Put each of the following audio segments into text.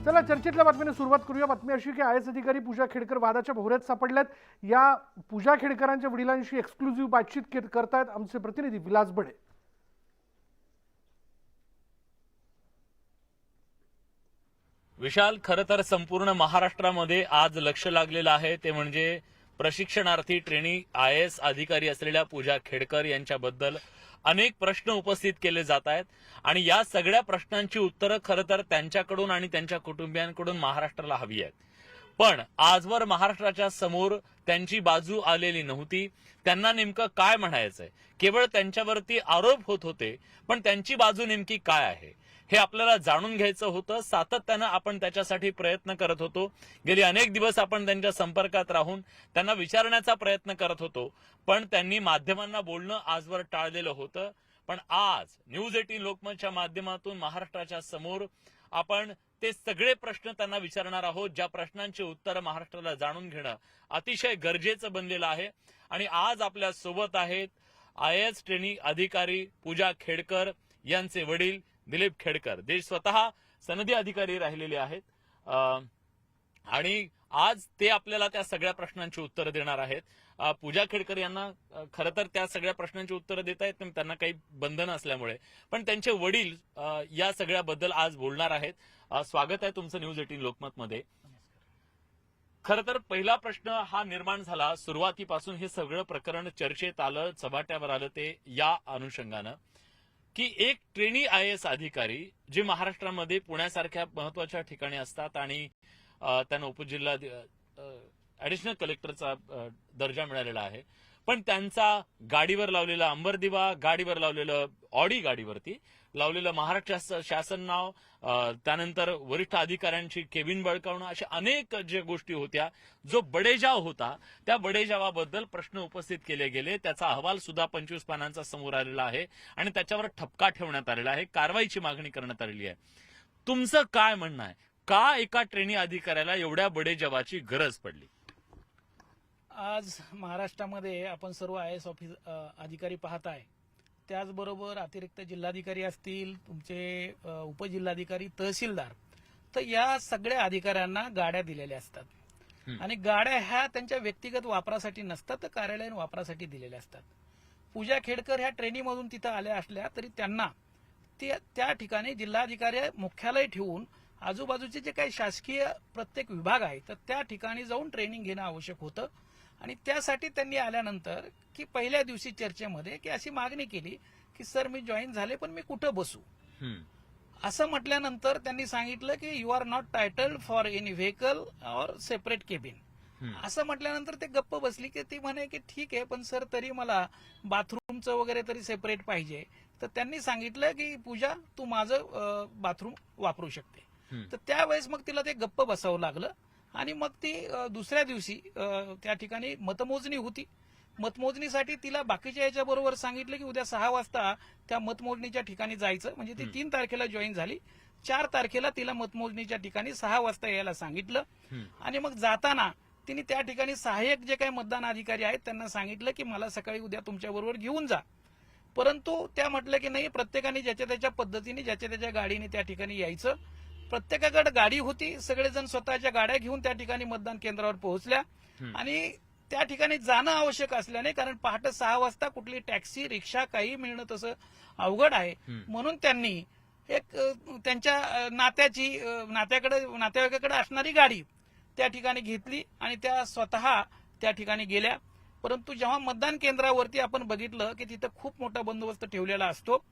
चला चर्चेतल्या बातमीने सुरुवात करूया। बातमी अशी की आयएस अधिकारी पूजा खेडकर वादाच्या भोवऱ्यात सापडल्यात। या पूजा खेडकरांच्या वडिलांशी एक्सक्लुझिव्ह बातचीत करतायत आमचे प्रतिनिधी विलास बडे। विशाल, खरं तर संपूर्ण महाराष्ट्रामध्ये आज लक्ष लागलेलं आहे ते म्हणजे प्रशिक्षणार्थी ट्रेनी आयएस अधिकारी असलेल्या पूजा खेडकर यांच्याबद्दल अनेक प्रश्न उपस्थित केले जात आहेत आणि या सगळ्या प्रश्नांची उत्तरं खरं तर त्यांच्याकडून आणि त्यांच्या कुटुंबियांकडून महाराष्ट्राला हवी आहेत। पण आजवर महाराष्ट्राच्या समोर त्यांची बाजू आलेली नव्हती। त्यांना नेमकं काय म्हणायचंय? केवळ त्यांच्यावरती आरोप होत होते, पण त्यांची बाजू नेमकी काय आहे हे आपल्याला जाणून घ्यायचं होतं। सातत्यानं आपण त्याच्यासाठी प्रयत्न करत होतो। गेली अनेक दिवस आपण त्यांच्या संपर्कात राहून त्यांना विचारण्याचा प्रयत्न करत होतो, पण त्यांनी माध्यमांना बोलणं आजवर टाळलेलं होतं। पण आज न्यूज 18 लोकमतच्या माध्यमातून महाराष्ट्राच्या समोर आपण ते सगळे प्रश्न त्यांना विचारणार आहोत, ज्या प्रश्नांची उत्तरं महाराष्ट्राला जाणून घेणं अतिशय गरजेचं बनलेलं आहे। आणि आज आपल्या सोबत आहेत आयएएस ट्रेनी अधिकारी पूजा खेडकर यांचे वडील दिलीप खेडकर। ते स्वतः सनदी अधिकारी राहिलेले आहेत आणि आज ते आपल्याला त्या सगळ्या प्रश्नांची उत्तरं देणार आहेत। पूजा खेडकर यांना खरं तर त्या सगळ्या प्रश्नांची उत्तरं देता येत नाही, त्यांना काही बंधन असल्यामुळे, पण त्यांचे वडील या सगळ्याबद्दल आज बोलणार आहेत। स्वागत आहे तुमचं न्यूज 18 लोकमत मध्ये। खरं तर पहिला प्रश्न हा निर्माण झाला सुरुवातीपासून, हे सगळं प्रकरण चर्चेत आलं, चव्हाट्यावर आलं ते या अनुषंगानं की एक ट्रेनी आयएएस अधिकारी जे महाराष्ट्रामध्ये पुण्यासारख्या महत्वाच्या ठिकाणी असतात आणि त्यांना उपजिल्हा ऍडिशनल कलेक्टरचा दर्जा मिळालेला आहे, पण त्यांचा गाडीवर लावलेला अंबरदिवा, गाडीवर लावलेलं ऑडी, गाडीवरती लावलेलं महाराष्ट्र शासन नाव, त्यानंतर वरिष्ठ अधिकाऱ्यांची केबिन बळकावणं, अशा अनेक ज्या गोष्टी होत्या, जो बडेजाव होता त्या बडेजावाबद्दल प्रश्न उपस्थित केले गेले। त्याचा अहवाल सुद्धा 25 पानांचा समोर आलेला आहे आणि त्याच्यावर ठपका ठेवण्यात आलेला आहे, कारवाईची मागणी करण्यात आलेली आहे। तुमचं काय म्हणणं आहे? का एका ट्रेनी अधिकाऱ्याला एवढ्या बडेजावाची गरज पडली? आज महाराष्ट्रामध्ये आपण सर्व आयएएस अधिकारी पाहताय, त्याचबरोबर अतिरिक्त जिल्हाधिकारी असतील, तुमचे उपजिल्हाधिकारी, तहसीलदार, तर या सगळ्या अधिकाऱ्यांना गाड्या दिलेल्या असतात आणि गाड्या ह्या त्यांच्या व्यक्तिगत वापरासाठी नसतात, तर कार्यालयीन वापरासाठी दिलेल्या असतात। पूजा खेडकर ह्या ट्रेनीमधून तिथं आल्या असल्या तरी त्यांना त्या ठिकाणी जिल्हाधिकारी मुख्यालय ठेवून आजूबाजूचे जे काही शासकीय प्रत्येक विभाग आहे तर त्या ठिकाणी जाऊन ट्रेनिंग घेणं आवश्यक होतं आणि त्यासाठी त्यांनी आल्यानंतर की पहिल्या दिवशी चर्चेमध्ये की अशी मागणी केली की सर मी जॉईन झाले पण मी कुठं बसू, असं म्हटल्यानंतर त्यांनी सांगितलं की you are not titled for any vehicle or separate cabin. असं म्हटल्यानंतर ते गप्प बसली की ती म्हणे की ठीक आहे, पण सर तरी मला बाथरूमचं वगैरे तरी सेपरेट पाहिजे। तर त्यांनी सांगितलं की पूजा तू माझं बाथरूम वापरू शकते। तर त्यावेळेस मग तिला ते गप्प बसावं लागलं आणि मग ती दुसऱ्या दिवशी त्या ठिकाणी मतमोजणी होती। मतमोजणीसाठी तिला बाकीच्या याच्या बरोबर सांगितलं की उद्या 6 वाजता त्या मतमोजणीच्या ठिकाणी जायचं, म्हणजे ती 3 तारखेला जॉईन झाली। 4 तारखेला तिला मतमोजणीच्या ठिकाणी 6 वाजता यायला सांगितलं आणि मग जाताना तिने त्या ठिकाणी सहाय्यक जे काही मतदान अधिकारी आहेत त्यांना सांगितलं की मला सकाळी उद्या तुमच्या बरोबर घेऊन जा, परंतु त्या म्हटलं की नाही, प्रत्येकाने ज्याच्या त्याच्या पद्धतीने ज्याच्या त्याच्या गाडीने त्या ठिकाणी यायचं। प्रत्येकाकडे गाडी होती, सगळेजण स्वतःच्या गाड्या घेऊन त्या ठिकाणी मतदान केंद्रावर पोहोचल्या आणि त्या ठिकाणी जाणं आवश्यक असल्याने, कारण पहाटे 6 वाजता कुठली टॅक्सी रिक्षा काही मिळणं तसं अवघड आहे, म्हणून त्यांनी एक त्यांच्या नातेवाईकाकडे असणारी गाडी त्या ठिकाणी घेतली आणि त्या स्वतः त्या ठिकाणी गेल्या। परंतु जेव्हा मतदान केंद्रावरती आपण बघितलं की तिथं खूप मोठा बंदोबस्त ठेवलेला असतो,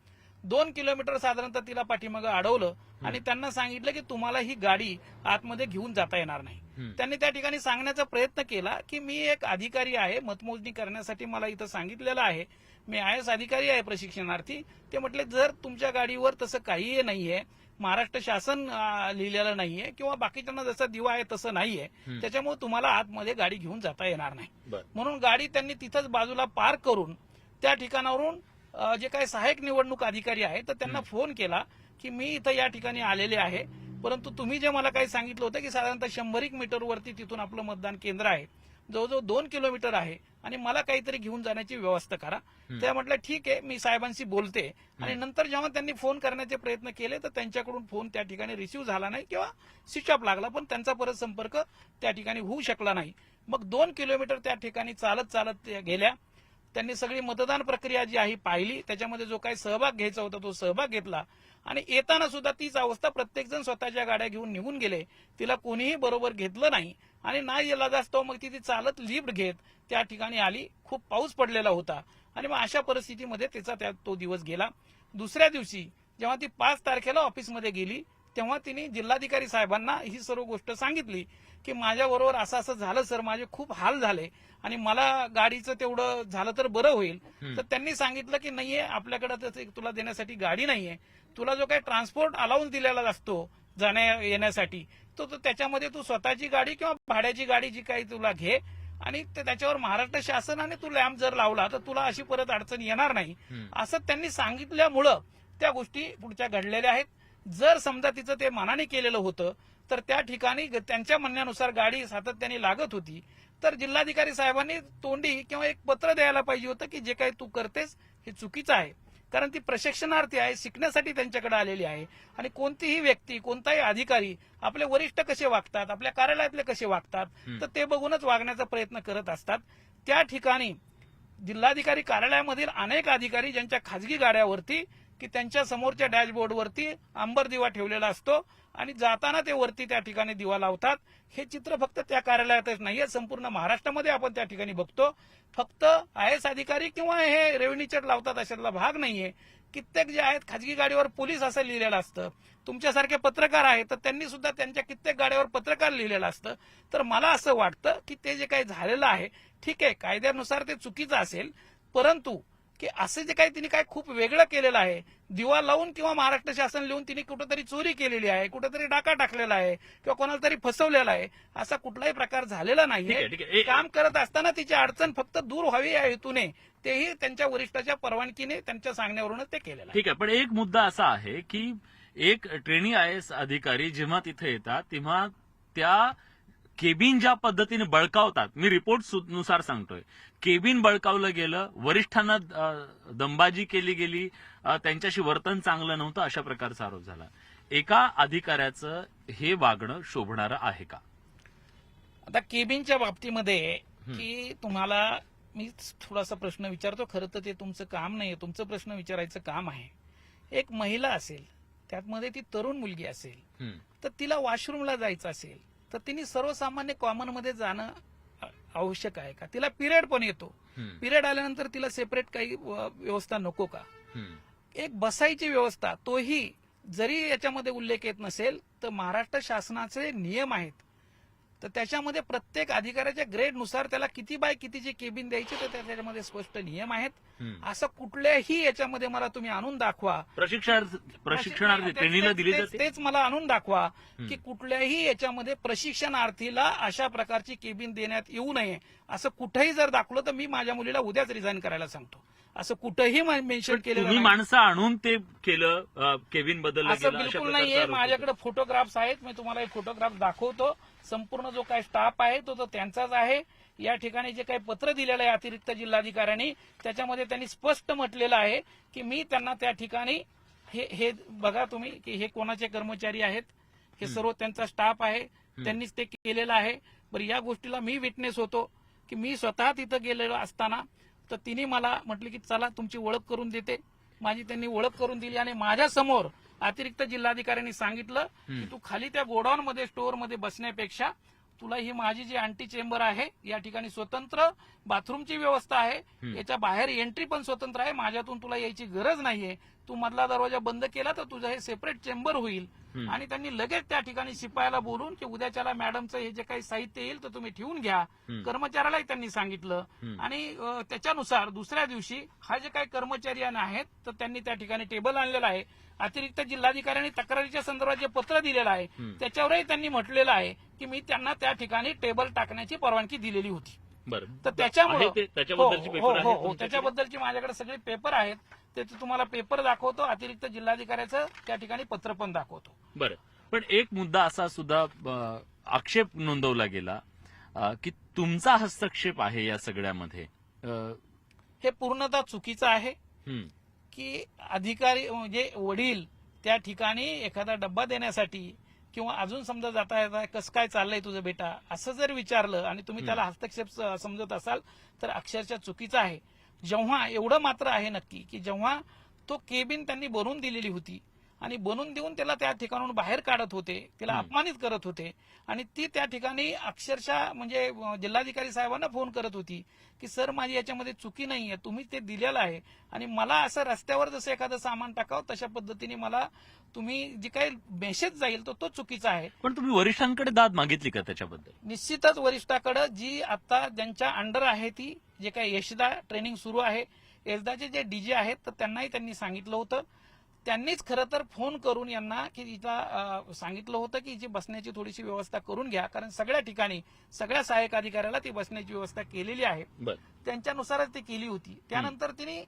2 किलोमीटर साधारणतः तिला पाठीमागं अडवलं आणि त्यांना सांगितलं की तुम्हाला ही गाडी आतमध्ये घेऊन जाता येणार नाही। त्यांनी त्या ठिकाणी सांगण्याचा प्रयत्न केला की मी एक अधिकारी आहे, मतमोजणी करण्यासाठी मला इथं सांगितलेलं आहे, मी आयएएस अधिकारी आहे प्रशिक्षणार्थी। ते म्हटले जर तुमच्या गाडीवर तसं काहीही नाहीये, महाराष्ट्र शासन लिहिलेलं नाहीये किंवा बाकीच्यांना जसं दिवा आहे तसं नाहीये, त्याच्यामुळे तुम्हाला आतमध्ये गाडी घेऊन जाता येणार नाही। म्हणून गाडी त्यांनी तिथंच बाजूला पार्क करून त्या ठिकाणावरून जे काही सहाय्यक निवडणूक अधिकारी आहेत तर त्यांना फोन केला की मी इथं या ठिकाणी आलेले आहे, परंतु तुम्ही जे मला काही सांगितलं होतं की साधारणतः 100 मीटरवरती तिथून आपलं मतदान केंद्र आहे, जवळजवळ 2 किलोमीटर आहे आणि मला काहीतरी घेऊन जाण्याची व्यवस्था करा. त्या म्हटलं ठीक आहे, मी साहेबांशी बोलते. आणि नंतर जेव्हा त्यांनी फोन करण्याचे प्रयत्न केले तर त्यांच्याकडून फोन त्या ठिकाणी रिसिव्ह झाला नाही किंवा स्विच ऑफ लागला, पण त्यांचा परत संपर्क त्या ठिकाणी होऊ शकला नाही. मग 2 किलोमीटर त्या ठिकाणी चालत चालत त्या गेल्या. त्यांनी सगळी मतदान प्रक्रिया जी आहे पाहिली, त्याच्यामध्ये जो काही सहभाग घ्यायचा होता तो सहभाग घेतला. आणि येताना सुद्धा तीच अवस्था, प्रत्येक जण स्वतःच्या गाड्या घेऊन निघून गेले, तिला कोणीही बरोबर घेतलं नाही. आणि नाही याला जास्त मग ती चालत लिफ्ट घेत त्या ठिकाणी आली. खूप पाऊस पडलेला होता आणि मग अशा परिस्थितीमध्ये तिचा तो दिवस गेला. दुसऱ्या दिवशी जेव्हा ती 5 तारखेला ऑफिसमध्ये गेली तेव्हा तिने जिल्हाधिकारी साहेबांना ही सर्व गोष्ट सांगितली की माझ्याबरोबर असं असं झालं सर, माझे खूप हाल झाले आणि मला गाडीचं तेवढं झालं तर बरं होईल. तर त्यांनी सांगितलं की नाहीये, आपल्याकडे तुला देण्यासाठी गाडी नाहीये, तुला जो काही ट्रान्सपोर्ट अलाउन्स दिलेला असतो जाण्या येण्यासाठी तो त्याच्यामध्ये तू स्वतःची गाडी किंवा भाड्याची गाडी जी काही तुला घे आणि त्याच्यावर महाराष्ट्र शासनाने तू लॅम्प जर लावला तर तुला अशी परत अडचण येणार नाही, असं त्यांनी सांगितल्यामुळं त्या गोष्टी पुढच्या घडलेल्या आहेत. जर समजा तिचं ते मनाने केलेलं होतं तर त्या ठिकाणी त्यांच्या म्हणण्यानुसार गाडी सातत्याने लागत होती, तर जिल्हाधिकारी साहेबांनी तोंडी किंवा एक पत्र द्यायला पाहिजे होतं की जे काही तू करतेस हे चुकीचं आहे. कारण ती प्रशिक्षणार्थी आहे, शिकण्यासाठी त्यांच्याकडे आलेली आहे. आणि कोणतीही व्यक्ती, कोणताही अधिकारी आपले वरिष्ठ कसे वागतात, आपल्या कार्यालयातले कसे वागतात तर ते बघूनच वागण्याचा प्रयत्न करत असतात. त्या ठिकाणी जिल्हाधिकारी कार्यालयामधील अनेक अधिकारी ज्यांच्या खाजगी गाड्यावरती की त्यांच्या समोरच्या डॅशबोर्डवरती अंबर दिवा ठेवलेला असतो आणि जाताना ते वरती त्या ठिकाणी दिवा लावतात. हे चित्र फक्त त्या कार्यालयातच नाहीये, संपूर्ण महाराष्ट्रामध्ये आपण त्या ठिकाणी बघतो. फक्त IAS अधिकारी किंवा हे रेव्हेन्यू चेक लावतात अशातला भाग नाहीये. कित्येक जे आहेत खाजगी गाडीवर पोलीस असं लिहिलेलं असतं. तुमच्यासारखे पत्रकार आहेत तर त्यांनी सुद्धा त्यांच्या कित्येक गाड्यावर पत्रकार लिहिलेलं असतं. तर मला असं वाटतं की ते जे काही झालेलं आहे ठीक आहे, कायद्यानुसार ते चुकीचं असेल, परंतु की असं जे काही तिने काय खूप वेगळं केलेलं आहे, दिवा लावून किंवा महाराष्ट्र शासन लिहून तिने कुठेतरी चोरी केलेली आहे, कुठेतरी डाका टाकलेला आहे किंवा कोणाला तरी फसवलेला आहे, असा कुठलाही प्रकार झालेला ठीक आहे, ठीक आहे. नाहीये. काम करत असताना तिची अडचण फक्त दूर व्हावी या हेतूने तेही त्यांच्या वरिष्ठाच्या परवानगीने त्यांच्या सांगण्यावरूनच ते केलेलं आहे. ठीक आहे, पण एक मुद्दा असा आहे की एक ट्रेनी IAS अधिकारी जेव्हा तिथे येतात तेव्हा त्या केबिन ज्या पद्धतीने बळकावतात, मी रिपोर्ट नुसार सांगतोय, केबिन बळकावलं गेलं, वरिष्ठांना दंबाजी केली गेली, त्यांच्याशी वर्तन चांगलं नव्हतं, अशा प्रकारचा आरोप झाला. एका अधिकाऱ्याचं हे वागणं शोभणारं आहे का? आता केबिनच्या बाबतीमध्ये की तुम्हाला मी थोडासा प्रश्न विचारतो, खरं तर ते तुमचं काम नाहीये, तुमचं प्रश्न विचारायचं काम आहे. एक महिला असेल, त्यातमध्ये ती तरुण मुलगी असेल, तर तिला वॉशरूमला जायचं असेल तर तिने सर्वसामान्य कॉमन मध्ये जाणं आवश्यक आहे का? तिला पिरियड पण येतो, पिरियड आल्यानंतर तिला सेपरेट काही व्यवस्था नको का? एक बसायची व्यवस्था, तोही जरी याच्यामध्ये उल्लेख येत नसेल तर महाराष्ट्र शासनाचे नियम आहेत, तर त्याच्यामध्ये प्रत्येक अधिकाऱ्याच्या ग्रेडनुसार त्याला किती बाय कितीची केबिन द्यायची तर त्याच्यामध्ये स्पष्ट नियम आहेत. असं कुठल्याही याच्यामध्ये मला तुम्ही आणून दाखवा, प्रशिक्षणार्थी ट्रेनिंगला दिली जाते, तेच मला आणून दाखवा की कुठल्याही याच्यामध्ये प्रशिक्षणार्थीला अशा प्रकारची केबिन देण्यात येऊ नये. असं कुठेही जर दाखवलं तर मी माझ्या मुलीला उद्याच रिझाईन करायला सांगतो. असं कुठेही मेन्शन केलं तुम्ही माणसं आणून ते केलं, केबिन बदललं असं गेलं, अशा बिलकुल प्रकारचा नाहीये. आरोप होतो. माझ्याकडे फोटोग्राफ्स आहेत, मी तुम्हाला एक फोटोग्राफ दाखवतो. संपूर्ण जो काही स्टाफ आहे तो त्यांचाच आहे. या ठिकाणी जे काही पत्र दिलेलं आहे अतिरिक्त जिल्हाधिकाऱ्यांनी, त्याच्यामध्ये त्यांनी स्पष्ट म्हटलेलं आहे की मी त्यांना त्या ठिकाणी हे बघा तुम्ही की हे कोणाचे कर्मचारी आहेत, हे सर्व त्यांचा स्टाफ आहे, त्यांनीच ते केलेलं आहे. बरं, या गोष्टीला मी विटनेस होतो की मी स्वतः तिथं गेलेलो असताना तर तिने मला म्हटलं की चला तुमची ओळख करून देते. माझी त्यांनी ओळख करून दिली आणि माझ्या समोर अतिरिक्त जिल्हाधिकाऱ्यांनी सांगितलं की तू खाली त्या गोडाऊन मध्ये स्टोअर मध्ये बसण्यापेक्षा तुला ही माझी जी अँटी चेंबर आहे, या ठिकाणी स्वतंत्र बाथरूमची व्यवस्था आहे, याच्या बाहेर एंट्री पण स्वतंत्र आहे, माझ्यातून तुला यायची गरज नाहीये, तू मधला दरवाजा बंद केला तर तुझं हे सेपरेट चेंबर होईल. आणि त्यांनी लगेच त्या ठिकाणी शिपायाला बोलून की उद्याच्याला मॅडमचं हे जे काही साहित्य येईल तर तुम्ही ठेवून घ्या, कर्मचाऱ्यालाही त्यांनी सांगितलं. आणि त्याच्यानुसार दुसऱ्या दिवशी हा जे काही कर्मचारी आहेत तर त्यांनी त्या ठिकाणी टेबल आणलेला आहे. अतिरिक्त जिल्हाधिकाऱ्यांनी तक्रारीच्या संदर्भात जे पत्र दिलेलं आहे त्याच्यावरही त्यांनी म्हटलेलं आहे की मी त्यांना त्या ठिकाणी टेबल टाकण्याची परवानगी दिलेली होती. बरं, तर त्याच्यामुळे त्याच्याबद्दलची पेपर आहेत तुमच्याकडे? त्याच्याबद्दलची माझ्याकडे सगळे पेपर आहेत, त्याचे तुम्हाला पेपर दाखवतो, अतिरिक्त जिल्हाधिकाऱ्याचं त्या ठिकाणी पत्र पण दाखवतो. बरं, पण एक मुद्दा असा सुद्धा आक्षेप नोंदवला गेला की तुमचा हस्तक्षेप आहे या सगळ्यामध्ये. हे पूर्णतः चुकीचं आहे हम्म, की अधिकारी म्हणजे वडील त्या ठिकाणी एखादा डब्बा देण्यासाठी किंवा अजून समजा जाता येता कसं काय चाललंय तुझं बेटा असं जर विचारलं आणि तुम्ही त्याला हस्तक्षेप समजत असाल तर अक्षरशः चुकीचं आहे. जेव्हा एवढं मात्र आहे नक्की की जेव्हा तो केबिन त्यांनी बनवून दिलेली होती आणि बनवून देऊन त्याला त्या ठिकाणाहून बाहेर काढत होते, त्याला अपमानित करत होते आणि ती त्या ठिकाणी अक्षरशः म्हणजे जिल्हाधिकारी साहेबांना फोन करत होती की सर माझी याच्यामध्ये चुकी नाहीये, तुम्ही ते दिलेलं आहे आणि मला असं रस्त्यावर जसं एखादं सामान टाकावं तशा पद्धतीने मला तुम्ही जी काही मेसेज जाईल तो चुकीचा आहे. पण तुम्ही वरिष्ठांकडे दाद मागितली का त्याच्याबद्दल? निश्चितच वरिष्ठाकडे जी आता ज्यांच्या अंडर आहे ती जे काही यशदा ट्रेनिंग सुरू आहे, यशदाचे जे डीजे आहेत तर त्यांनाही त्यांनी सांगितलं होतं. त्यांनीच खरं तर फोन करून यांना की तिला सांगितलं होतं की जी बसण्याची थोडीशी व्यवस्था करून घ्या, कारण सगळ्या ठिकाणी सगळ्या सहाय्यक अधिकाऱ्याला ती बसण्याची व्यवस्था केलेली आहे, त्यांच्यानुसारच ती केली होती. त्यानंतर तिने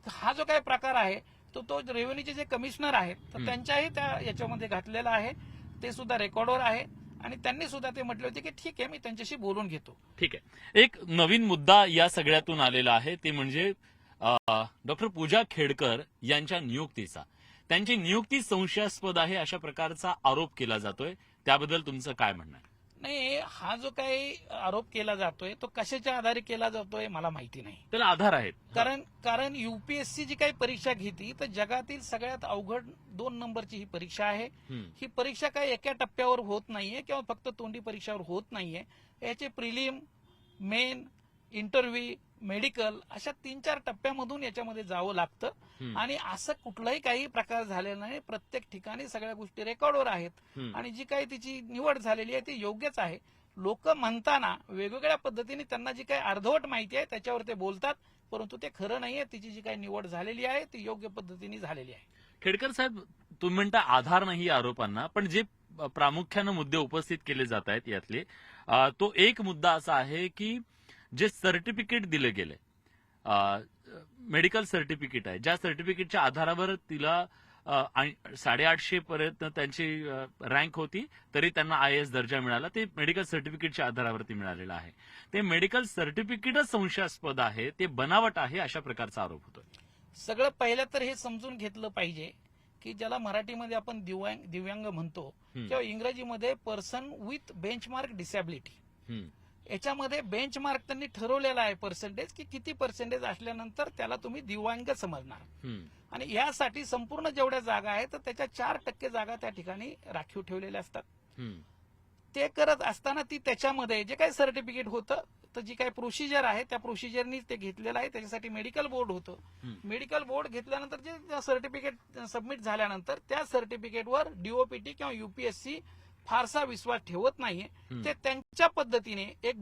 हा जो काही प्रकार आहे तो रेव्हेन्यूचे जे कमिशनर आहेत तर त्यांच्याही त्या याच्यामध्ये घातलेला आहे, ते सुद्धा रेकॉर्डवर आहे आणि त्यांनी सुद्धा ते म्हटले होते की ठीक आहे मी त्यांच्याशी बोलून घेतो. ठीक आहे. एक नवीन मुद्दा या सगळ्यातून आलेला आहे ते म्हणजे डॉक्टर पूजा खेडकर यांच्या नियुक्तीचा. त्यांची नियुक्ती संशयास्पद आहे अशा प्रकारचा आरोप केला जातोय, त्याबद्दल तुमचं काय म्हणणं आहे? नाही, हा जो काही आरोप केला जातोय तो कशाच्या आधारे केला जातोय मला माहिती नाही. त्याला आधार आहेत. कारण युपीएससी जी काही परीक्षा घेते तर जगातील सगळ्यात अवघड 2 नंबरची ही परीक्षा आहे. ही परीक्षा काही एका टप्प्यावर होत नाहीये किंवा फक्त तोंडी परीक्षावर होत नाहीये. याचे प्रिलिम, मेन, इंटरव्ह्यू, मेडिकल अशा 3-4 टप्प्यामधून याच्यामध्ये जावं लागतं आणि असं कुठलाही काही प्रकार झालेला नाही. प्रत्येक ठिकाणी सगळ्या गोष्टी रेकॉर्डवर आहेत आणि जी काही तिची निवड झालेली आहे ती योग्यच आहे. लोक म्हणताना वेगवेगळ्या पद्धतीने त्यांना जी काही अर्धवट माहिती आहे त्याच्यावर ते बोलतात, परंतु ते खरं नाहीये. तिची जी काही निवड झालेली आहे ती योग्य पद्धतीने झालेली आहे. खेडकर साहेब, तुम्ही म्हणता आधार नाही आरोपांना, पण जे प्रामुख्यानं मुद्दे उपस्थित केले जात आहेत यातले तो एक मुद्दा असा आहे की जे सर्टिफिकेट दिले गेले, मेडिकल सर्टिफिकेट आहे, ज्या सर्टिफिकेटच्या आधारावर तिला 850 पर्यंत त्यांची रँक होती तरी त्यांना IAS दर्जा मिळाला, ते मेडिकल सर्टिफिकेटच्या आधारावरती मिळालेलं आहे. ते मेडिकल सर्टिफिकेटच संशयास्पद आहे, ते बनावट आहे अशा प्रकारचा आरोप होतोय. सगळं पहिलं तर हे समजून घेतलं पाहिजे की ज्याला मराठीमध्ये आपण दिव्यांग म्हणतो किंवा इंग्रजीमध्ये पर्सन विथ बेंचमार्क डिसॅबिलिटी, याच्यामध्ये बेंचमार्क त्यांनी ठरवलेला आहे पर्सेंटेज की किती पर्सेंटेज असल्यानंतर त्याला तुम्ही दिव्यांग समजणार आणि यासाठी संपूर्ण जेवढ्या जागा आहेत तर त्याच्या 4% जागा त्या ठिकाणी राखीव ठेवलेल्या असतात. ते करत असताना ती त्याच्यामध्ये जे काही सर्टिफिकेट होतं तर जी काही प्रोसिजर आहे त्या प्रोसिजरनी ते घेतलेलं आहे. त्याच्यासाठी मेडिकल बोर्ड होतं. मेडिकल बोर्ड घेतल्यानंतर जे सर्टिफिकेट सबमिट झाल्यानंतर त्या सर्टिफिकेटवर डीओपीटी किंवा युपीएससी फारसा विश्वास ठेवत नाहीये. ते त्यांच्या पद्धतीने एक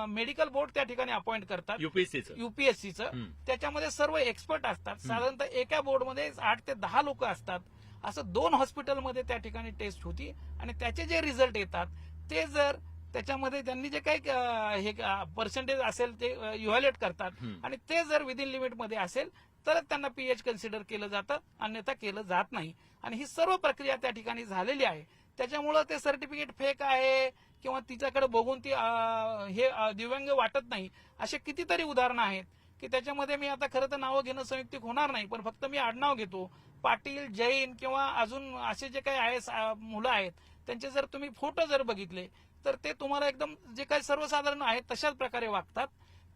मेडिकल बोर्ड त्या ठिकाणी अपॉइंट करतात युपीएससीचं. त्याच्यामध्ये सर्व एक्सपर्ट असतात. साधारणतः एका बोर्डमध्ये 8 ते 10 लोक असतात. असं 2 हॉस्पिटलमध्ये त्या ठिकाणी टेस्ट होती आणि त्याचे जे रिझल्ट येतात ते जर त्याच्यामध्ये त्यांनी जे काही हे पर्सेंटेज असेल ते इव्हॅल्युएट करतात आणि ते जर विदिन लिमिटमध्ये असेल तर त्यांना पीएच कन्सिडर केलं जातं, अन्यथा केलं जात नाही. आणि ही सर्व प्रक्रिया त्या ठिकाणी झालेली आहे. त्याच्यामुळं ते सर्टिफिकेट फेक आहे किंवा तिच्याकडे बघून ती हे दिव्यांग वाटत नाही असे कितीतरी उदाहरणं आहेत की त्याच्यामध्ये मी आता खरं तर नावं घेणं संयुक्तिक होणार नाही, पण फक्त मी आडनाव घेतो. पाटील, जैन किंवा अजून असे जे काही IAS मुलं आहेत त्यांचे जर तुम्ही फोटो जर बघितले तर ते तुम्हाला एकदम जे काही सर्वसाधारण आहेत तशाच प्रकारे वागतात.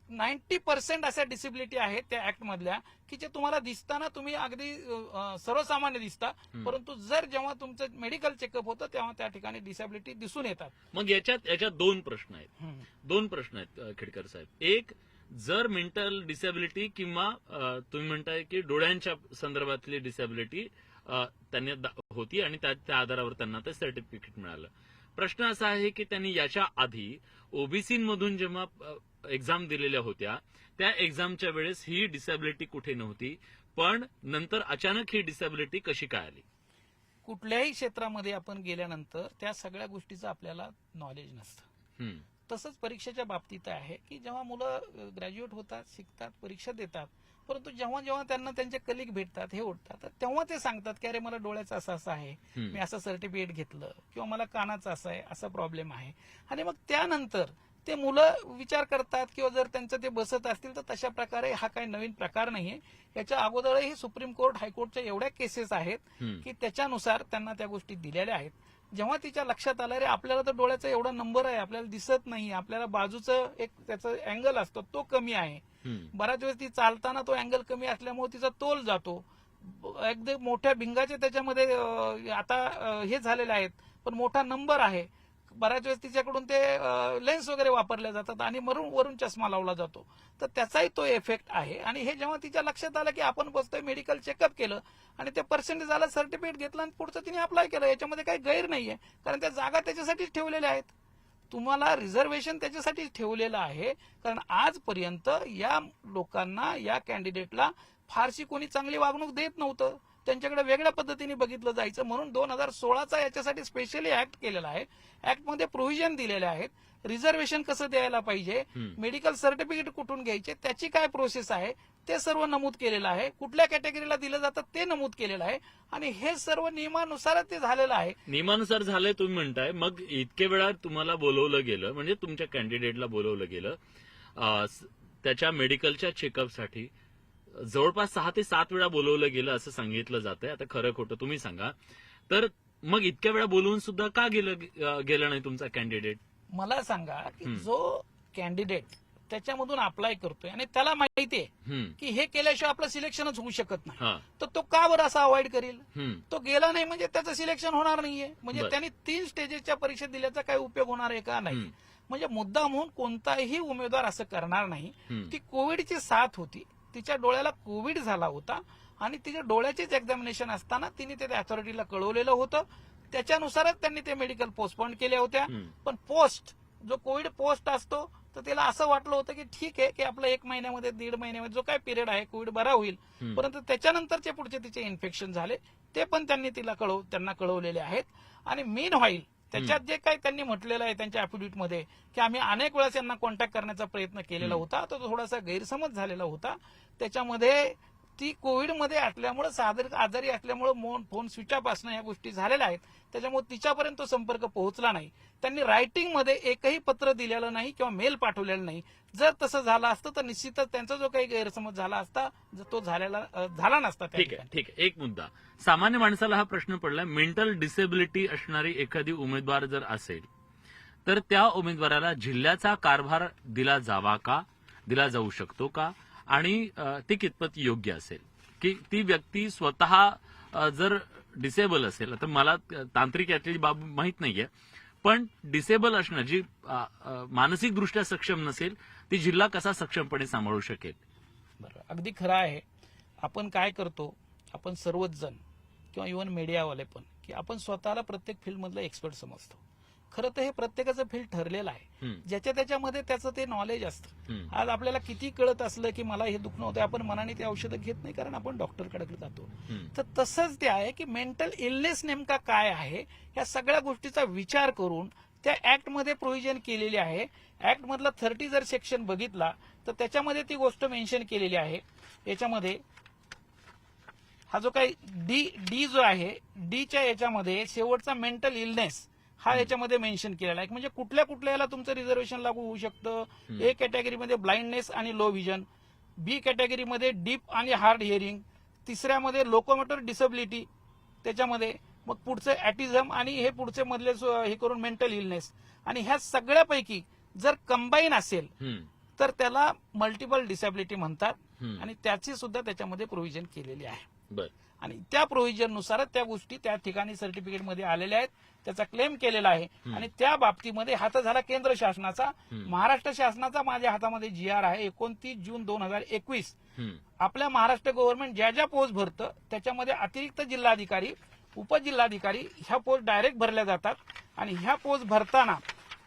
90% अशा डिसेबिलिटी आहेत त्या ऍक्ट मधल्या की जे तुम्हाला दिसताना तुम्ही अगदी सर्वसामान्य दिसता, परंतु जेव्हा तुमचं मेडिकल चेकअप होतं तेव्हा त्या ठिकाणी डिसेबिलिटी दिसून येतात. मग याच्यात 2 प्रश्न आहेत खेडकर साहेब. एक, जर मेंटल डिसेबिलिटी किंवा तुम्ही म्हणताय की डोळ्यांच्या संदर्भातली डिसेबिलिटी त्यांनी होती आणि त्या आधारावर त्यांना ते सर्टिफिकेट मिळालं. प्रश्न असा आहे की त्यांनी याच्या आधी ओबीसीमधून जेव्हा एक्झाम दिलेल्या होत्या त्या एक्झामच्या वेळेस ही डिसेबिलिटी कुठे नव्हती, पण नंतर अचानक ही डिसेबिलिटी कशी काय आली? कुठल्याही क्षेत्रामध्ये आपण गेल्यानंतर त्या सगळ्या गोष्टीचं आपल्याला नॉलेज नसतं. तसंच परीक्षेच्या बाबतीत आहे की जेव्हा मुलं ग्रॅज्युएट होतात, शिकतात, परीक्षा देतात, परंतु जेव्हा जेव्हा त्यांना त्यांचे कलिग भेटतात, हे उठतात, तेव्हा ते सांगतात की अरे मला डोळ्याचं असं आहे, मी असं सर्टिफिकेट घेतलं, किंवा मला कानाचं असं आहे, असा प्रॉब्लेम आहे. आणि मग त्यानंतर ते मुलं विचार करतात किंवा जर त्यांचं ते बसत असतील तर तशा प्रकारे हा काही नवीन प्रकार नाहीये. याच्या अगोदरही सुप्रीम कोर्ट हायकोर्टच्या एवढ्या केसेस आहेत की त्याच्यानुसार त्यांना त्या गोष्टी दिलेल्या आहेत. जेव्हा तिच्या लक्षात आलं रे आपल्याला तर डोळ्याचा एवढा नंबर आहे, आपल्याला दिसत नाही, आपल्याला बाजूचं एक त्याचा अँगल असतो तो कमी आहे, बऱ्याच वेळेस ती चालताना तो अँगल कमी असल्यामुळे तिचा तोल जातो, एकदम मोठ्या भिंगाचे त्याच्यामध्ये आता हे झालेले आहेत पण मोठा नंबर आहे, बऱ्याच वेळेस तिच्याकडून ते लेन्स वगैरे वापरले जातात आणि वरून चष्मा लावला जातो, तर त्याचाही तो इफेक्ट आहे. आणि हे जेव्हा तिच्या लक्षात आलं की आपण बसतोय, मेडिकल चेकअप केलं आणि ते पर्सेंटेज आलं, सर्टिफिकेट घेतलं आणि पुढचं तिने अप्लाय केलं, याच्यामध्ये काही गैर नाहीये कारण त्या जागा त्याच्यासाठीच ठेवलेल्या आहेत. तुम्हाला रिझर्वेशन त्याच्यासाठीच ठेवलेलं आहे कारण आजपर्यंत या लोकांना, या कॅन्डिडेटला फारशी कोणी चांगली वागणूक देत नव्हतं, त्यांच्याकडे वेगळ्या पद्धतीने बघितलं जायचं, म्हणून 2016चा याच्यासाठी स्पेशली ऍक्ट केलेला आहे. ऍक्टमध्ये प्रोव्हिजन दिलेले आहेत, रिझर्वेशन कसं द्यायला पाहिजे, मेडिकल सर्टिफिकेट कुठून घ्यायचे, त्याची काय प्रोसेस आहे ते सर्व नमूद केलेलं आहे, कुठल्या कॅटेगरीला दिलं जातं ते नमूद केलेलं आहे आणि हे सर्व नियमानुसारच ते झालेलं आहे. नियमानुसार झालंय तुम्ही म्हणताय, मग इतके वेळा तुम्हाला बोलवलं गेलं, म्हणजे तुमच्या कॅन्डिडेटला बोलवलं गेलं त्याच्या मेडिकलच्या चेकअपसाठी, जवळपास 6 ते 7 वेळा बोलवलं गेलं असं सांगितलं जातंय. आता खरं खोटं तुम्ही सांगा. तर मग इतक्या वेळा बोलवून सुद्धा का गेलं नाही तुमचा कॅन्डिडेट? मला सांगा की जो कॅन्डिडेट त्याच्यामधून अप्लाय करतोय आणि त्याला माहिती आहे की हे केल्याशिवाय आपलं सिलेक्शनच होऊ शकत नाही, तर तो का बरं असा अवॉइड करेल? तो गेला नाही म्हणजे त्याचं सिलेक्शन होणार नाहीये, म्हणजे त्यांनी 3 स्टेजेसच्या परीक्षा दिल्याचा काही उपयोग होणार आहे का? नाही. म्हणजे मुद्दा म्हणून कोणताही उमेदवार असं करणार नाही. ती कोविडची साथ होती, तिच्या डोळ्याला कोविड झाला होता आणि तिच्या डोळ्याचेच एक्झामिनेशन असताना तिने ते अथॉरिटीला कळवलेलं होतं, त्याच्यानुसारच त्यांनी ते मेडिकल पोस्टपोन केल्या होत्या. पण पोस्ट जो कोविड पोस्ट असतो तर तिला असं वाटलं होतं की ठीक आहे की आपलं 1 महिन्यामध्ये 1.5 महिन्यामध्ये जो काय पिरियड आहे कोविड बरा होईल, परंतु त्याच्यानंतरचे पुढचे तिचे इन्फेक्शन झाले ते पण त्यांनी त्यांना कळवलेले आहेत. आणि मीन व्हाईल त्याच्यात जे काही त्यांनी म्हटलेलं आहे त्यांच्या ॲफिडेव्हिटमध्ये की आम्ही अनेक वेळा त्यांना कॉन्टॅक्ट करण्याचा प्रयत्न केलेला होता, तो थोडासा गैरसमज झालेला होता. त्याच्यामध्ये ती कोविडमध्ये असल्यामुळे, आजारी असल्यामुळे फोन स्विच ऑफ असणं या गोष्टी झालेल्या आहेत, त्याच्यामुळे तिच्यापर्यंत तो संपर्क पोहोचला नाही. त्यांनी रायटिंगमध्ये एकही पत्र दिलेलं नाही किंवा मेल पाठवलेलं नाही. जर तसं झालं असतं तर निश्चितच त्यांचा जो काही गैरसमज झाला असता तो झाला नसता. ठीक आहे. एक मुद्दा, सामान्य माणसाला हा प्रश्न पडला, मेंटल डिसेबिलिटी असणारी एखादी उमेदवार जर असेल तर त्या उमेदवाराला जिल्ह्याचा कारभार दिला जाऊ शकतो का, आणि ती कितपत योग्य असेल की ती व्यक्ती स्वतः जर डिसेबल असेल, तर मला तांत्रिक यातली बाब माहित नाहीये, पण डिसेबल असणं, जी मानसिकदृष्ट्या सक्षम नसेल, ती जिल्हा कसा सक्षमपणे सांभाळू शकेल? बरोबर, अगदी खरं आहे. आपण काय करतो, आपण सर्वच जण किंवा इव्हन मीडियावाले पण, की आपण स्वतःला प्रत्येक फील्डमधलं एक्सपर्ट समजतो. खरं तर हे प्रत्येकाचं फील्ड ठरलेलं आहे, ज्याच्या त्याच्यामध्ये त्याचं ते नॉलेज असतं. आज आपल्याला किती कळत असलं की मला हे दुखणं होतं, आपण मनाने ते औषधं घेत नाही कारण आपण डॉक्टरकडे जातो. तर तसंच ते आहे की मेंटल इलनेस नेमका काय आहे या सगळ्या गोष्टीचा विचार करून त्या ऍक्टमध्ये प्रोव्हिजन केलेली आहे. ऍक्ट मधला 30 जर सेक्शन बघितला तर त्याच्यामध्ये ती गोष्ट मेन्शन केलेली आहे. याच्यामध्ये हा जो काही डी जो आहे, डीच्या याच्यामध्ये शेवटचा मेंटल इलनेस हा याच्यामध्ये मेन्शन केलेला आहे, म्हणजे कुठल्या कुठल्याला तुमचं रिझर्वेशन लागू होऊ शकतं. ए कॅटेगरीमध्ये ब्लाइंडनेस आणि लो व्हिजन, बी कॅटेगरीमध्ये डीप आणि हार्ड हिअरिंग, तिसऱ्यामध्ये लोकोमोटर डिसेबिलिटी, त्याच्यामध्ये मग पुढचं ऍटिझम आणि हे पुढचे मधले हे करून मेंटल इलनेस. आणि ह्या सगळ्यापैकी जर कंबाईन असेल तर त्याला मल्टिपल डिसेबिलिटी म्हणतात आणि त्याची सुद्धा त्याच्यामध्ये प्रोव्हिजन केलेली आहे. आणि त्या प्रोव्हिजननुसारच त्या गोष्टी त्या ठिकाणी सर्टिफिकेटमध्ये आलेल्या आहेत, त्याचा क्लेम केलेला आहे. आणि त्या बाबतीमध्ये हा तर झाला केंद्र शासनाचा. महाराष्ट्र शासनाचा माझ्या हातामध्ये GR आहे 29 जून 2021. आपल्या महाराष्ट्र गव्हर्नमेंट ज्या ज्या पोस्ट भरतं त्याच्यामध्ये अतिरिक्त जिल्हाधिकारी, उपजिल्हाधिकारी ह्या पोस्ट डायरेक्ट भरल्या जातात. आणि ह्या पोस्ट भरताना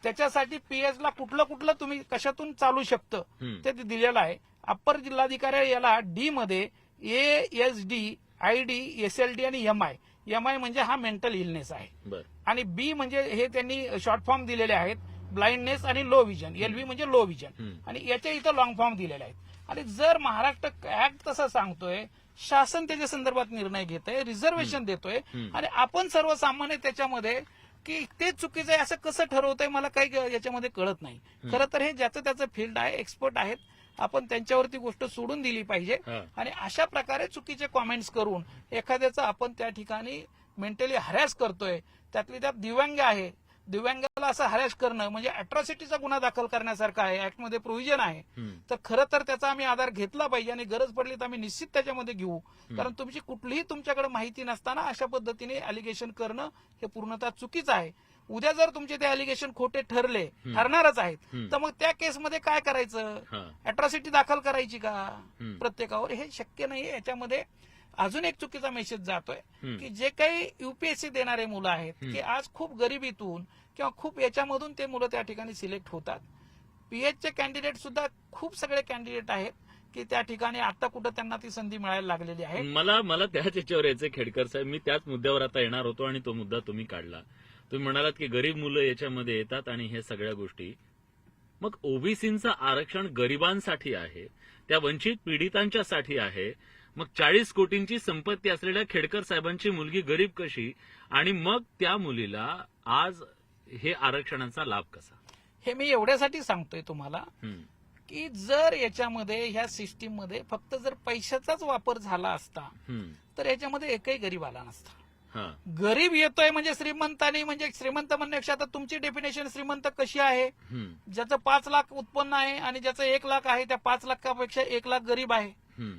त्याच्यासाठी PS ला कुठलं तुम्ही कशातून चालू शकतं ते दिलेलं आहे. अप्पर जिल्हाधिकारी याला डी मध्ये ASD, ID, SLD आणि MI म्हणजे हा मेंटल इलनेस आहे. आणि बी म्हणजे हे त्यांनी शॉर्ट फॉर्म दिलेले आहेत, ब्लाइंडनेस आणि लो व्हिजन, LV म्हणजे लो व्हिजन, आणि याच्या इथं लॉंग फॉर्म दिलेले आहेत. आणि जर महाराष्ट्र ऍक्ट तसं सांगतोय, शासन त्याच्या संदर्भात निर्णय घेतोय, रिझर्वेशन देतोय आणि आपण सर्वसामान्य त्याच्यामध्ये की ते चुकीचं आहे असं कसं ठरवतंय मला काही याच्यामध्ये कळत नाही. खरं तर हे ज्याचं त्याचं फील्ड आहे, एक्सपर्ट आहेत, आपण त्यांच्यावरती गोष्ट सोडून दिली पाहिजे. आणि अशा प्रकारे चुकीचे कॉमेंट्स करून एखाद्याचं आपण त्या ठिकाणी मेंटली हरॅस करतोय, त्यातली त्यात दिव्यांग आहे, दिव्यांगाला असं हरॅस करणं म्हणजे अट्रॉसिटीचा गुन्हा दाखल करण्यासारखा आहे, ऍक्टमध्ये प्रोव्हिजन आहे. तर खरं तर त्याचा आम्ही आधार घेतला पाहिजे आणि गरज पडली तर आम्ही निश्चित त्याच्यामध्ये घेऊ. कारण तुमची कुठलीही तुमच्याकडे माहिती नसताना अशा पद्धतीने अलिगेशन करणं हे पूर्णतः चुकीचं आहे. उद्या जर तुमचे ते अलिगेशन खोटे ठरणारच आहेत, तर मग त्या केसमध्ये काय करायचं? अट्रॉसिटी दाखल करायची का प्रत्येकावर? हे शक्य नाही. याच्यामध्ये अजून एक चुकीचा मेसेज जातोय की जे काही युपीएससी देणारे मुलं आहेत की आज खूप गरिबीतून किंवा खूप याच्यामधून ते मुलं त्या ठिकाणी सिलेक्ट होतात. पीएचचे कॅन्डिडेट सुद्धा खूप सगळे कॅन्डिडेट आहेत की त्या ठिकाणी आता कुठं त्यांना ती संधी मिळायला लागलेली आहे. मला त्याच याच्यावर यायचं खेडकर साहेब, मी त्याच मुद्द्यावर आता येणार होतो आणि तो मुद्दा तुम्ही काढला. तुम्ही म्हणालात की गरीब मुलं याच्यामध्ये येतात आणि हे सगळ्या गोष्टी. मग ओबीसीचं आरक्षण गरिबांसाठी आहे, त्या वंचित पीडितांच्यासाठी आहे. मग 40 कोटींची संपत्ती असलेल्या खेडकर साहेबांची मुलगी गरीब कशी, आणि मग त्या मुलीला आज हे आरक्षणाचा लाभ कसा? हे मी एवढ्यासाठी सांगतोय तुम्हाला की जर याच्यामध्ये ह्या सिस्टीम मध्ये फक्त जर पैशाचाच वापर झाला असता तर याच्यामध्ये एकही गरीब आला नसता. गरीब येतोय म्हणजे श्रीमंतानी, म्हणजे श्रीमंत म्हणण्यापेक्षा आता तुमची डेफिनेशन श्रीमंत कशी आहे? ज्याचं 5 लाख उत्पन्न आहे आणि ज्याचं 1 लाख आहे, त्या 5 लाखापेक्षा 1 लाख गरीब आहे.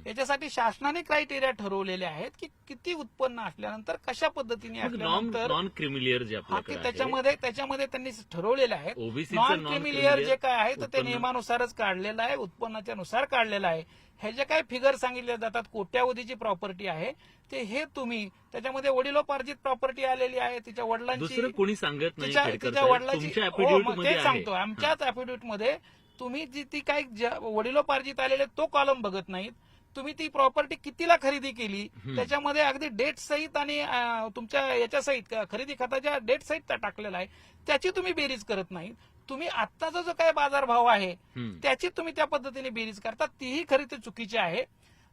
याच्यासाठी शासनाने क्रायटेरिया ठरवलेले आहेत की किती उत्पन्न असल्यानंतर कशा पद्धतीने असल्यानंतर नॉन क्रिमिलियर जे त्याच्यामध्ये त्यांनी ठरवलेले आहेत. नॉन क्रिमिलियर जे काय आहे तर ते नियमानुसारच काढलेलं आहे, उत्पन्नाच्या नुसार काढलेलं आहे. हे जे काही फिगर सांगितले जातात, कोट्यावधीची प्रॉपर्टी आहे ते हे तुम्ही त्याच्यामध्ये वडिलोपार्जित प्रॉपर्टी आलेली आहे, तिच्या वडिलांची, दुसरं कोणी सांगत नाही, तिच्या वडिलांची, तेच सांगतो आमच्याच अॅफिडेव्हिट मध्ये तुम्ही जी ती काही वडिलोपार्जित आलेले तो कॉलम बघत नाहीत. तुम्ही ती प्रॉपर्टी कितीला खरेदी केली त्याच्यामध्ये अगदी डेट सहित आणि तुमच्या याच्या सहित खरेदी खताच्या डेट सहित टाकलेला आहे, त्याची तुम्ही बेरीज करत नाही. तुम्ही आत्ताचा जो काय बाजारभाव आहे त्याची तुम्ही त्या पद्धतीने बेरीज करता, तीही खरी ते चुकीची आहे.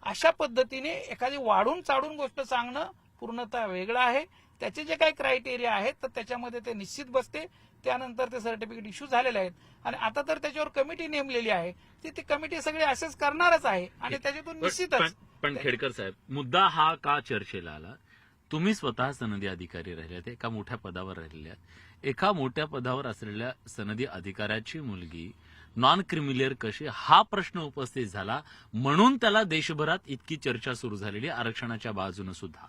अशा पद्धतीने एखादी वाढून चाडून गोष्ट सांगणं पूर्णतः वेगळं आहे. त्याचे जे काही क्रायटेरिया आहेत तर त्याच्यामध्ये ते निश्चित बसते. त्यानंतर ते सर्टिफिकेट इश्यू झालेले आहेत आणि आता तर त्याच्यावर कमिटी नेमलेली आहे, ती कमिटी सगळी असेस करणारच आहे आणि त्याच्यातून निश्चितच. पण खेडकर साहेब, मुद्दा हा का चर्चेला आला? तुम्ही स्वतः सनदी अधिकारी राहिल्यात, एका मोठ्या पदावर राहिलेल्या, एका मोठ्या पदावर असलेल्या सनदी अधिकाऱ्याची मुलगी नॉन क्रिमिलियर कशी, हा प्रश्न उपस्थित झाला म्हणून त्याला देशभरात इतकी चर्चा सुरू झालेली आरक्षणाच्या बाजूने सुद्धा.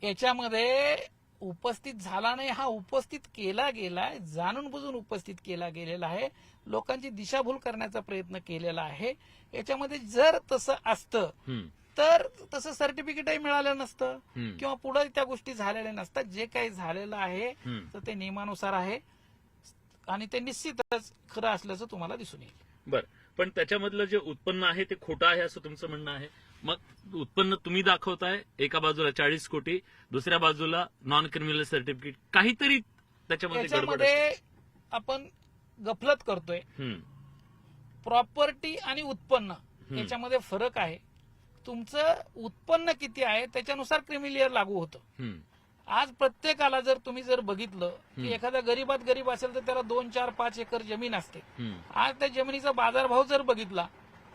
याच्यामध्ये उपस्थित झाला नाही, हा उपस्थित केला गेलाय, जाणून बुजून उपस्थित केला गेलेला आहे, लोकांची दिशाभूल करण्याचा प्रयत्न केलेला आहे. याच्यामध्ये जर तसं असतं तर तसं सर्टिफिकेटही मिळालं नसतं किंवा पुढे त्या गोष्टी झालेल्या नसतात. जे काही झालेलं आहे तर ते नियमानुसार आहे आणि ते निश्चितच खरं असल्याचं तुम्हाला दिसून येईल. बरं, पण त्याच्यामधलं जे उत्पन्न आहे ते खोटं आहे असं तुमचं म्हणणं आहे. मग उत्पन्न तुम्ही दाखवताय, एका बाजूला 40 कोटी, दुसऱ्या बाजूला नॉन क्रिमिनल सर्टिफिकेट, काहीतरी त्याच्यामध्ये आपण गफलत करतोय. प्रॉपर्टी आणि उत्पन्न याच्यामध्ये फरक आहे. तुमचं उत्पन्न किती आहे त्याच्यानुसार क्रिमिलियर लागू होतं. आज प्रत्येकाला जर तुम्ही बघितलं की एखाद्या गरीबात गरीब असेल तर त्याला 2, 4, 5 एकर जमीन असते. आज त्या जमिनीचा बाजारभाव जर बघितला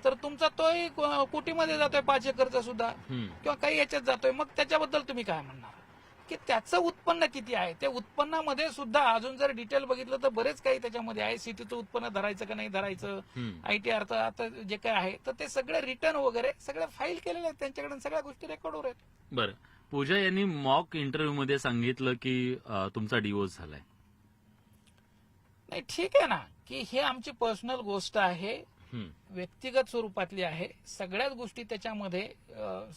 तर तुमचा तोही कोटीमध्ये जातोय, 5 एकरचा सुद्धा किंवा काही याच्यात जातोय. मग त्याच्याबद्दल तुम्ही काय म्हणणार की त्याचं उत्पन्न किती आहे? त्या उत्पन्नामध्ये सुद्धा अजून जर डिटेल बघितलं तर बरेच काही त्याच्यामध्ये आहे. शेतीचं उत्पन्न धरायचं का नाही धरायचं, ITR आता जे काय आहे तर ते सगळे रिटर्न वगैरे सगळे फाईल केलेले आहेत त्यांच्याकडे, सगळ्या गोष्टी रेकॉर्डवर आहेत. बरं, पूजा यांनी मॉक इंटरव्ह्यू मध्ये सांगितलं की तुमचा डिवोर्स झालाय. नाही, ठीक आहे ना, की हे आमची पर्सनल गोष्ट आहे, व्यक्तिगत स्वरूपातली आहे. सगळ्याच गोष्टी त्याच्यामध्ये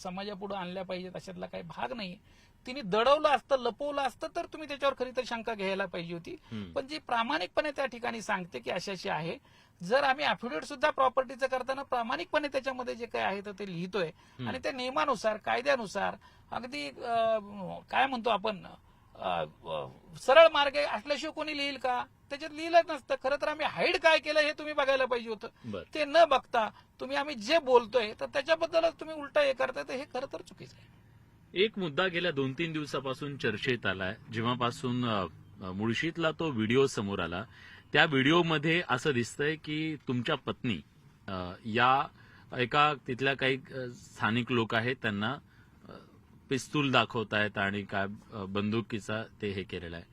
समाजापुढे आणल्या पाहिजेत अशातला काही भाग नाही. तिने दडवलं असतं, लपवलं असतं तर तुम्ही त्याच्यावर खरी तर शंका घ्यायला पाहिजे होती. पण जी प्रामाणिकपणे त्या ठिकाणी सांगते की अशी आहे, जर आम्ही अॅफिडेव्हिट सुद्धा प्रॉपर्टीचं करताना प्रामाणिकपणे त्याच्यामध्ये जे काय आहे तर ते लिहितोय आणि त्या नियमानुसार, कायद्यानुसार, अगदी काय म्हणतो आपण सरळ मार्ग असल्याशिवाय कोणी लिहिल का? त्याच्यात लिहिलं नसतं. खरं तर आम्ही हाईड काय केलं हे तुम्ही बघायला पाहिजे होतं. ते न बघता तुम्ही आम्ही जे बोलतोय तर त्याच्याबद्दलच तुम्ही उलटा हे करताय, तर हे खरं तर चुकीचं आहे. एक मुद्दा गेल्या 2-3 दिवसापासून चर्चेत आलाय, जेव्हापासून मुळशीतला तो व्हिडिओ समोर आला. त्या व्हिडिओमध्ये असं दिसतंय की तुमच्या पत्नी या एका तिथल्या काही स्थानिक लोक आहेत त्यांना पिस्तूल दाखवतायत आणि काय बंदुकीचा ते हे केलेलं आहे.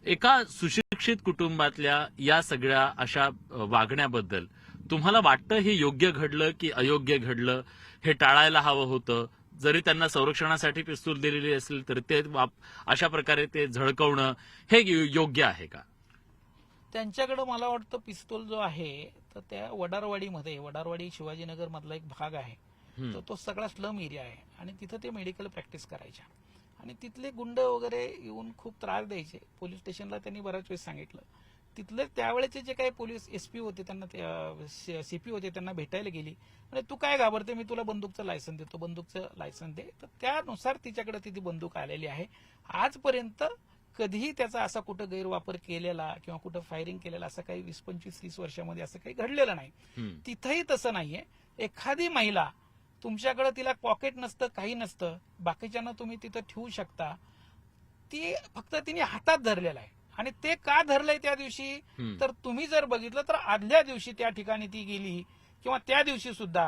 एका सुशिक्षित कुटुंबातल्या या सगळ्या अशा वागण्याबद्दल तुम्हाला वाटतं हे योग्य घडलं की अयोग्य घडलं? हे टाळायला हवं होतं? जरी त्यांना संरक्षणासाठी पिस्तूल दिलेली असेल तर ते अशा प्रकारे ते झळकवणं हे योग्य आहे का? त्यांच्याकडे मला वाटतं पिस्तूल जो आहे तर त्या वडारवाडी शिवाजीनगर मधला एक भाग आहे. तर तो सगळा स्लम एरिया आहे आणि तिथं ते मेडिकल प्रॅक्टिस करायच्या आणि तिथले गुंड वगैरे येऊन खूप त्रास द्यायचे. पोलीस स्टेशनला त्यांनी बऱ्याच वेळेस सांगितलं. तिथले त्यावेळेचे जे काही पोलीस एसपी होते त्यांना सीपी होते त्यांना भेटायला गेली म्हणजे तू काय घाबरते, मी तुला बंदूकचं लायसन देतो, बंदूकचं लायसन दे. तर त्यानुसार तिच्याकडे ती बंदूक आलेली आहे. आजपर्यंत कधीही त्याचा असा कुठं गैरवापर केलेला किंवा कुठं फायरिंग केलेला असं काही 20-25-30 वर्षामध्ये असं काही घडलेलं नाही. तिथंही तसं नाहीये. एखादी महिला तुमच्याकडे तिला पॉकेट नसतं, काही नसतं, बाकीच्यांना तुम्ही तिथं ठेवू शकता. ती फक्त तिने हातात धरलेला आहे आणि ते का धरलंय त्या दिवशी तर तुम्ही जर बघितलं तर आदल्या दिवशी त्या ठिकाणी ती गेली किंवा त्या दिवशी सुद्धा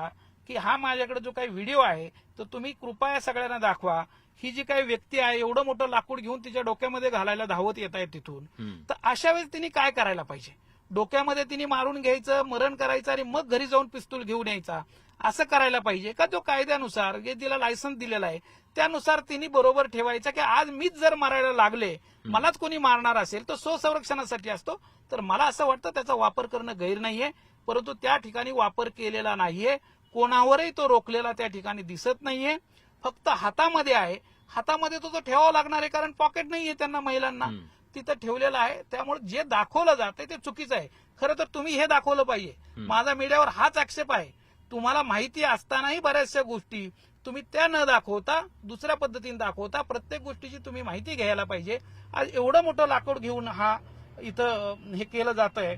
की हा माझ्याकडे जो काही व्हिडिओ आहे तर तुम्ही कृपया सगळ्यांना दाखवा. ही जी काही व्यक्ती आहे एवढं मोठं लाकूड घेऊन तिच्या डोक्यामध्ये घालायला धावत येत आहे तिथून. तर अशा वेळेस तिने काय करायला पाहिजे? डोक्यामध्ये तिने मारून घ्यायचं, मरण करायचं आणि मग घरी जाऊन पिस्तूल घेऊन यायचा असं करायला पाहिजे का? जो कायद्यानुसार जे तिला लायसन्स दिलेला आहे त्यानुसार तिने बरोबर ठेवायचं की आज मीच जर मारायला लागले, मलाच कोणी मारणार असेल तर स्वसंरक्षणासाठी असतो. तर मला असं वाटतं त्याचा वापर करणं गैर नाहीये, परंतु त्या ठिकाणी वापर केलेला नाहीये. कोणावरही तो रोखलेला त्या ठिकाणी दिसत नाहीये. फक्त हातामध्ये आहे. हातामध्ये तो ठेवावा लागणार आहे कारण पॉकेट नाहीये त्यांना महिलांना तिथं ठेवलेलं आहे. त्यामुळे जे दाखवलं जातंय ते चुकीचं आहे. खरं तर तुम्ही हे दाखवलं पाहिजे. माझा मीडियावर हाच आक्षेप आहे. तुम्हाला माहिती असतानाही बऱ्याचशा गोष्टी तुम्ही त्या न दाखवता दुसऱ्या पद्धतीने दाखवता. प्रत्येक गोष्टीची तुम्ही माहिती घ्यायला पाहिजे. आज एवढं मोठं लाकूड घेऊन हा इथं हे केलं जात आहे,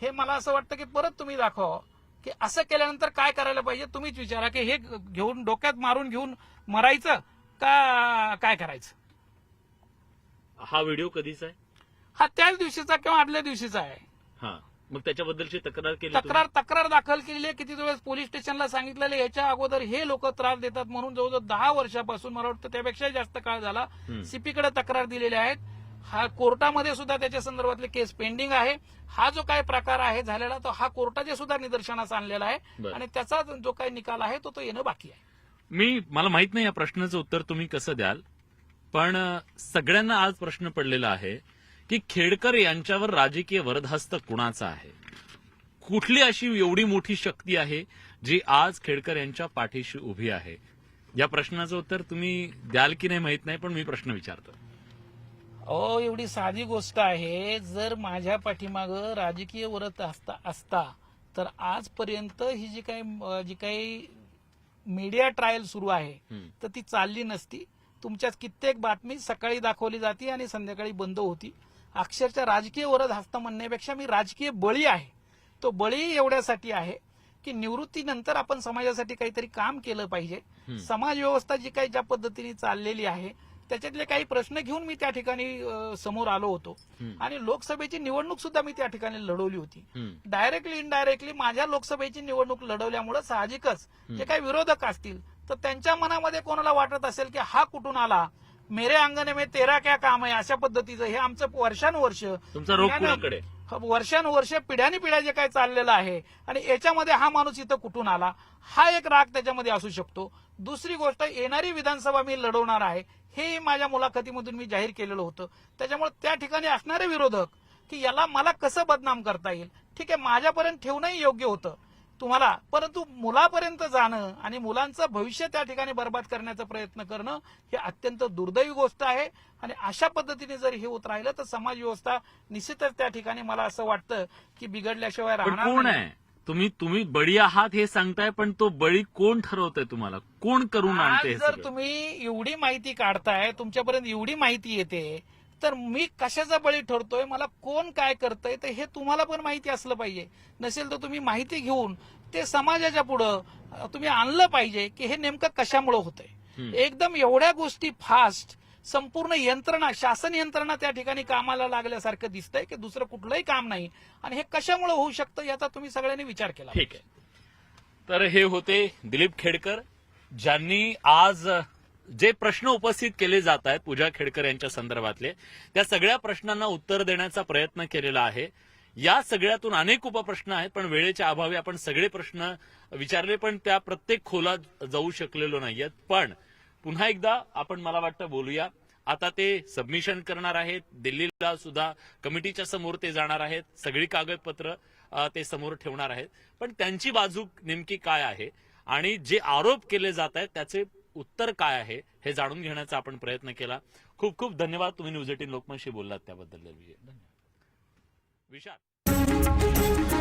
हे मला असं वाटतं की परत तुम्ही दाखवा की असं केल्यानंतर काय करायला पाहिजे. तुम्हीच विचारा की हे घेऊन डोक्यात मारून घेऊन मरायचं का काय करायचं. हा व्हिडिओ कधीचा आहे? हा त्याच दिवशीचा किंवा आदल्या दिवशीचा आहे. हा, मग त्याच्याबद्दलची तक्रार केली? तक्रार दाखल केलेली आहे. किती वेळेस पोलीस स्टेशनला सांगितलेलं याच्या अगोदर हे लोक त्रास देतात म्हणून जवळजवळ 10 वर्षापासून मला वाटतं त्यापेक्षाही जास्त काळ झाला सीपीकडे तक्रार दिलेल्या आहेत. हा कोर्टामध्ये सुद्धा त्याच्या संदर्भातले केस पेंडिंग आहे. हा जो काही प्रकार आहे झालेला तो हा कोर्टाच्या सुद्धा निदर्शनास आणलेला आहे आणि त्याचा जो काही निकाल आहे तो येणं बाकी आहे. मला माहित नाही या प्रश्नाचं उत्तर तुम्ही कसं द्याल, पण सगळ्यांना आज प्रश्न पडलेला आहे की खेडकर यांच्यावर राजकीय वरदहस्त कुणाचा आहे? कुठली अशी एवढी मोठी शक्ती आहे जी आज खेडकर यांच्या पाठीशी उभी आहे? या प्रश्नाचं उत्तर तुम्ही द्याल की नाही माहित नाही, पण मी प्रश्न विचारतो. एवढी साधी गोष्ट आहे. जर माझ्या पाठीमागं राजकीय वरदहस्त असता तर आजपर्यंत ही जी काही मीडिया ट्रायल सुरू आहे तर ती चालली नसती. तुमच्या कित्येक बातमी सकाळी दाखवली जाते आणि संध्याकाळी बंद होती. अक्षरशः राजकीय वरदहस्त म्हणण्यापेक्षा मी राजकीय बळी आहे. तो बळी एवढ्यासाठी आहे की निवृत्तीनंतर आपण समाजासाठी काहीतरी काम केलं पाहिजे. समाज व्यवस्था जी काही ज्या पद्धतीने चाललेली आहे त्याच्यातले काही प्रश्न घेऊन मी त्या ठिकाणी समोर आलो होतो आणि लोकसभेची निवडणूक सुद्धा मी त्या ठिकाणी लढवली होती. डायरेक्टली इनडायरेक्टली माझ्या लोकसभेची निवडणूक लढवल्यामुळे साहजिकच जे काही विरोधक असतील तर त्यांच्या मनामध्ये कोणाला वाटत असेल की हा कुठून आला, मेरे अंगणे में तेरा क्या काम आहे, अशा पद्धतीचं हे आमचं वर्षानुवर्ष वर्षानुवर्ष पिढ्याने जे काय चाललेलं आहे आणि याच्यामध्ये हा माणूस इथं कुठून आला, हा एक राग त्याच्यामध्ये असू शकतो. दुसरी गोष्ट, येणारी विधानसभा मी लढवणार आहे हे माझ्या मुलाखतीमधून मी जाहीर केलेलं होतं. त्याच्यामुळे त्या ठिकाणी असणारे विरोधक की याला मला कसं बदनाम करता येईल, ठीक आहे माझ्यापर्यंत ठेवणंही योग्य होतं तुम्हाला, परंतु मुलापर्यंत जाणं आणि मुलांचं भविष्य त्या ठिकाणी बर्बाद करण्याचा प्रयत्न करणं हे अत्यंत दुर्दैवी गोष्ट आहे. आणि अशा पद्धतीने जर हे होत राहिलं तर समाज व्यवस्था निश्चितच त्या ठिकाणी मला असं वाटतं की बिघडल्याशिवाय राहणार नाही. तुम्ही बळी आहात हे सांगताय, पण तो बळी कोण ठरवतंय तुम्हाला? कोण करून आणते? जर तुम्ही एवढी माहिती काढताय, तुमच्यापर्यंत एवढी माहिती येते, तर मी कशाचा बळी ठरतोय, मला कोण काय करतंय तर हे तुम्हाला पण माहिती असलं पाहिजे. नसेल तर तुम्ही माहिती घेऊन ते समाजाच्या पुढं तुम्ही आणलं पाहिजे की हे नेमकं कशामुळे होतंय. एकदम एवढ्या गोष्टी फास्ट संपूर्ण यंत्रणा, शासन यंत्रणा त्या ठिकाणी कामाला लागल्यासारखं दिसतंय की दुसरं कुठलंही काम नाही. आणि हे कशामुळे होऊ शकतं याचा तुम्ही सगळ्यांनी विचार केला. ठीक आहे. तर हे होते दिलीप खेडकर, ज्यांनी आज जे प्रश्न उपस्थित केले जात आहेत पूजा खेडकर यांच्या संदर्भातले, त्या सगळ्या प्रश्नांना उत्तर देण्याचा प्रयत्न केलेला आहे. या सगळ्यातून अनेक उपप्रश्न आहेत, पण वेळेच्या अभावी आपण सगळे प्रश्न विचारले, पण त्या प्रत्येक खोलात जाऊ शकलेलो नाहीयेत. पण पुन्हा एकदा आपण मला वाटतं बोलूया. आता ते सबमिशन करणार आहेत, दिल्लीला सुद्धा कमिटीच्या समोर ते जाणार आहेत, सगळी कागदपत्र ते समोर ठेवणार आहेत. पण त्यांची बाजू नेमकी काय आहे आणि जे आरोप केले जात आहेत त्याचे उत्तर काय आहे हे जाणून घेण्याचा आपण प्रयत्न केला. खूप खूप धन्यवाद. तुम्ही न्यूज 18 लोकमतशी बोललात त्याबद्दल. धन्यवाद. विशाल.